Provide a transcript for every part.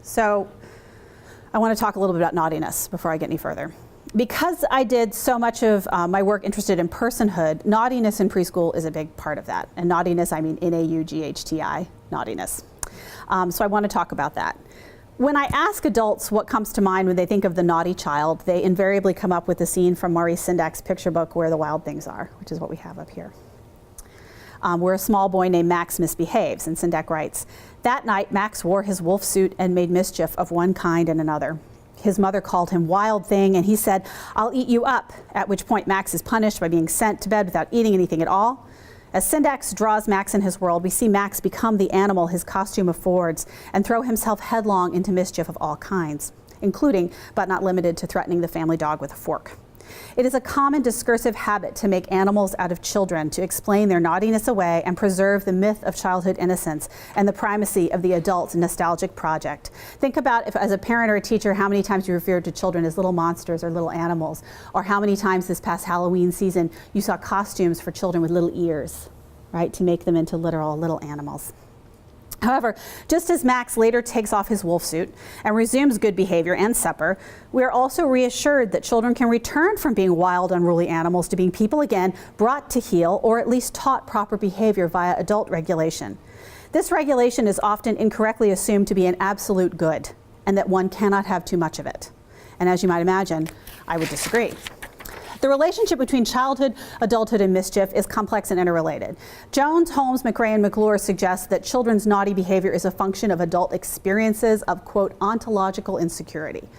So I want to talk a little bit about naughtiness before I get any further. Because I did so much of my work interested in personhood, naughtiness in preschool is a big part of that. And naughtiness, I mean N-A-U-G-H-T-I, naughtiness. So I want to talk about that. When I ask adults what comes to mind when they think of the naughty child, they invariably come up with the scene from Maurice Sendak's picture book, Where the Wild Things Are, which is what we have up here. Where a small boy named Max misbehaves, and Sendak writes, "That night Max wore his wolf suit and made mischief of one kind and another. His mother called him Wild Thing, and he said, 'I'll eat you up,' at which point Max is punished by being sent to bed without eating anything at all. As Sendak draws Max in his world, we see Max become the animal his costume affords and throw himself headlong into mischief of all kinds, including, but not limited to, threatening the family dog with a fork. It is a common discursive habit to make animals out of children to explain their naughtiness away and preserve the myth of childhood innocence and the primacy of the adult nostalgic project. Think about, if as a parent or a teacher, how many times you referred to children as little monsters or little animals, or how many times this past Halloween season you saw costumes for children with little ears, right, to make them into literal little animals. However, just as Max later takes off his wolf suit and resumes good behavior and supper, we are also reassured that children can return from being wild, unruly animals to being people again, brought to heel, or at least taught proper behavior via adult regulation. This regulation is often incorrectly assumed to be an absolute good, and that one cannot have too much of it. And as you might imagine, I would disagree. The relationship between childhood, adulthood, and mischief is complex and interrelated. Jones, Holmes, McRae, and McClure suggest that children's naughty behavior is a function of adult experiences of, quote, ontological insecurity.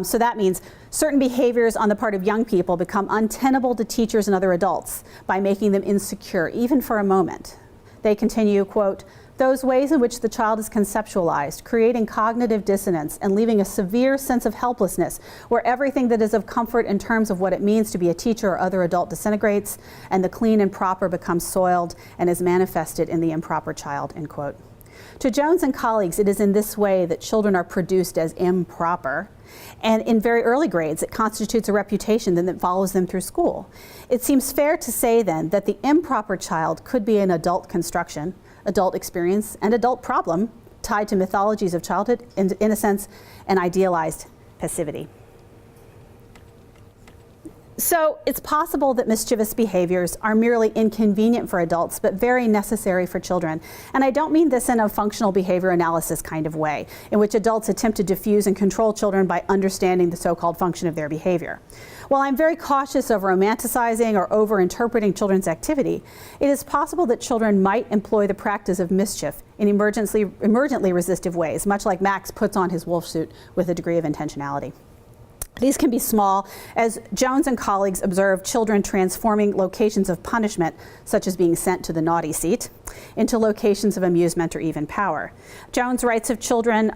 So that means certain behaviors on the part of young people become untenable to teachers and other adults by making them insecure, even for a moment. They continue, quote, "Those ways in which the child is conceptualized, creating cognitive dissonance and leaving a severe sense of helplessness where everything that is of comfort in terms of what it means to be a teacher or other adult disintegrates, and the clean and proper becomes soiled and is manifested in the improper child," end quote. To Jones and colleagues, it is in this way that children are produced as improper, and in very early grades it constitutes a reputation that follows them through school. It seems fair to say then that the improper child could be an adult construction, adult experience, and adult problem tied to mythologies of childhood, innocence, and idealized passivity. So it's possible that mischievous behaviors are merely inconvenient for adults, but very necessary for children. And I don't mean this in a functional behavior analysis kind of way, in which adults attempt to diffuse and control children by understanding the so-called function of their behavior. While I'm very cautious of romanticizing or over-interpreting children's activity, it is possible that children might employ the practice of mischief in emergently resistive ways, much like Max puts on his wolf suit with a degree of intentionality. These can be small, as Jones and colleagues observed children transforming locations of punishment, such as being sent to the naughty seat, into locations of amusement or even power. Jones writes of children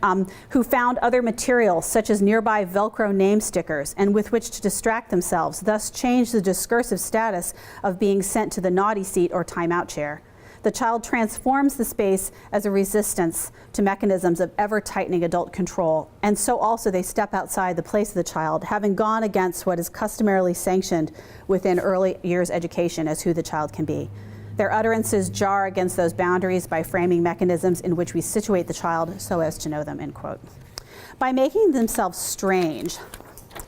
who found other materials, such as nearby Velcro name stickers, and with which to distract themselves, thus change the discursive status of being sent to the naughty seat or timeout chair. The child transforms the space as a resistance to mechanisms of ever-tightening adult control, and so also they step outside the place of the child, having gone against what is customarily sanctioned within early years education as who the child can be. Their utterances jar against those boundaries by framing mechanisms in which we situate the child so as to know them, end quote. By making themselves strange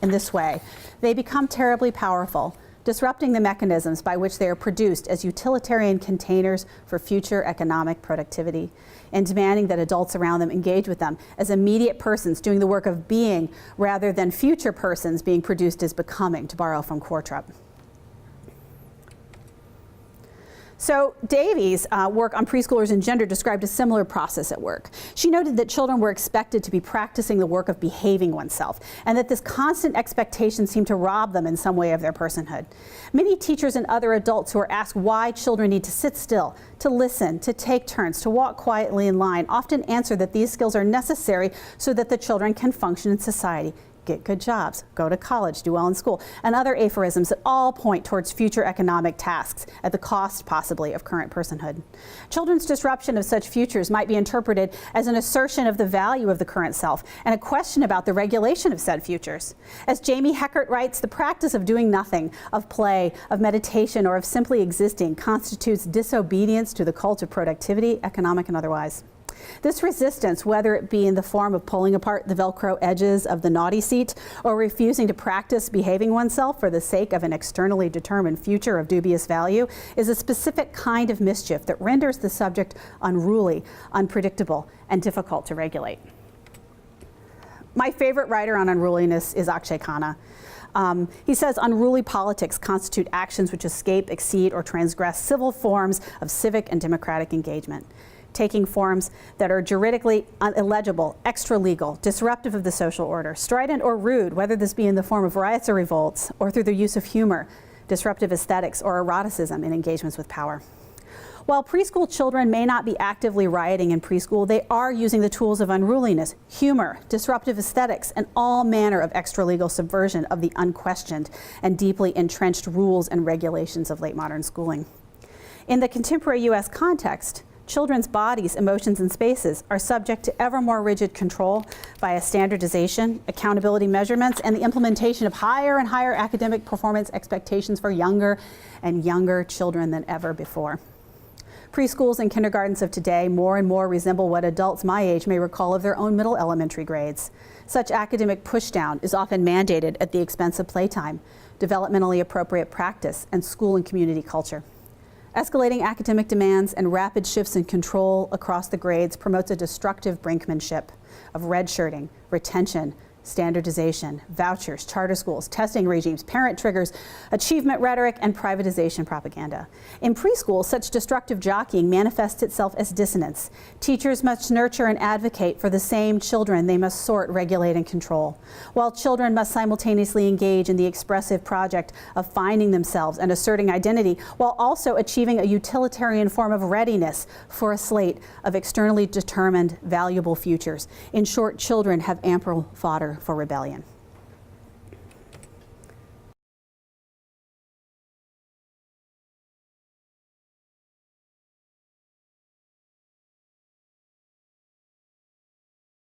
in this way, they become terribly powerful, disrupting the mechanisms by which they are produced as utilitarian containers for future economic productivity, and demanding that adults around them engage with them as immediate persons doing the work of being, rather than future persons being produced as becoming, to borrow from Quartrup. So Davies' work on preschoolers and gender described a similar process at work. She noted that children were expected to be practicing the work of behaving oneself, and that this constant expectation seemed to rob them in some way of their personhood. Many teachers and other adults who are asked why children need to sit still, to listen, to take turns, to walk quietly in line, often answer that these skills are necessary so that the children can function in society, get good jobs, go to college, do well in school, and other aphorisms that all point towards future economic tasks at the cost, possibly, of current personhood. Children's disruption of such futures might be interpreted as an assertion of the value of the current self and a question about the regulation of said futures. As Jamie Heckert writes, the practice of doing nothing, of play, of meditation, or of simply existing constitutes disobedience to the cult of productivity, economic and otherwise. This resistance, whether it be in the form of pulling apart the Velcro edges of the naughty seat or refusing to practice behaving oneself for the sake of an externally determined future of dubious value, is a specific kind of mischief that renders the subject unruly, unpredictable, and difficult to regulate. My favorite writer on unruliness is Akshay Khanna. He says unruly politics constitute actions which escape, exceed, or transgress civil forms of civic and democratic engagement, taking forms that are juridically illegible, extra-legal, disruptive of the social order, strident or rude, whether this be in the form of riots or revolts, or through the use of humor, disruptive aesthetics, or eroticism in engagements with power. While preschool children may not be actively rioting in preschool, they are using the tools of unruliness, humor, disruptive aesthetics, and all manner of extra-legal subversion of the unquestioned and deeply entrenched rules and regulations of late modern schooling. In the contemporary U.S. context, children's bodies, emotions, and spaces are subject to ever more rigid control via standardization, accountability measurements, and the implementation of higher and higher academic performance expectations for younger and younger children than ever before. Preschools and kindergartens of today more and more resemble what adults my age may recall of their own middle elementary grades. Such academic pushdown is often mandated at the expense of playtime, developmentally appropriate practice, and school and community culture. Escalating academic demands and rapid shifts in control across the grades promotes a destructive brinkmanship of redshirting, retention, standardization, vouchers, charter schools, testing regimes, parent triggers, achievement rhetoric, and privatization propaganda. In preschool, such destructive jockeying manifests itself as dissonance. Teachers must nurture and advocate for the same children they must sort, regulate, and control, while children must simultaneously engage in the expressive project of finding themselves and asserting identity, while also achieving a utilitarian form of readiness for a slate of externally determined, valuable futures. In short, children have ample fodder for rebellion.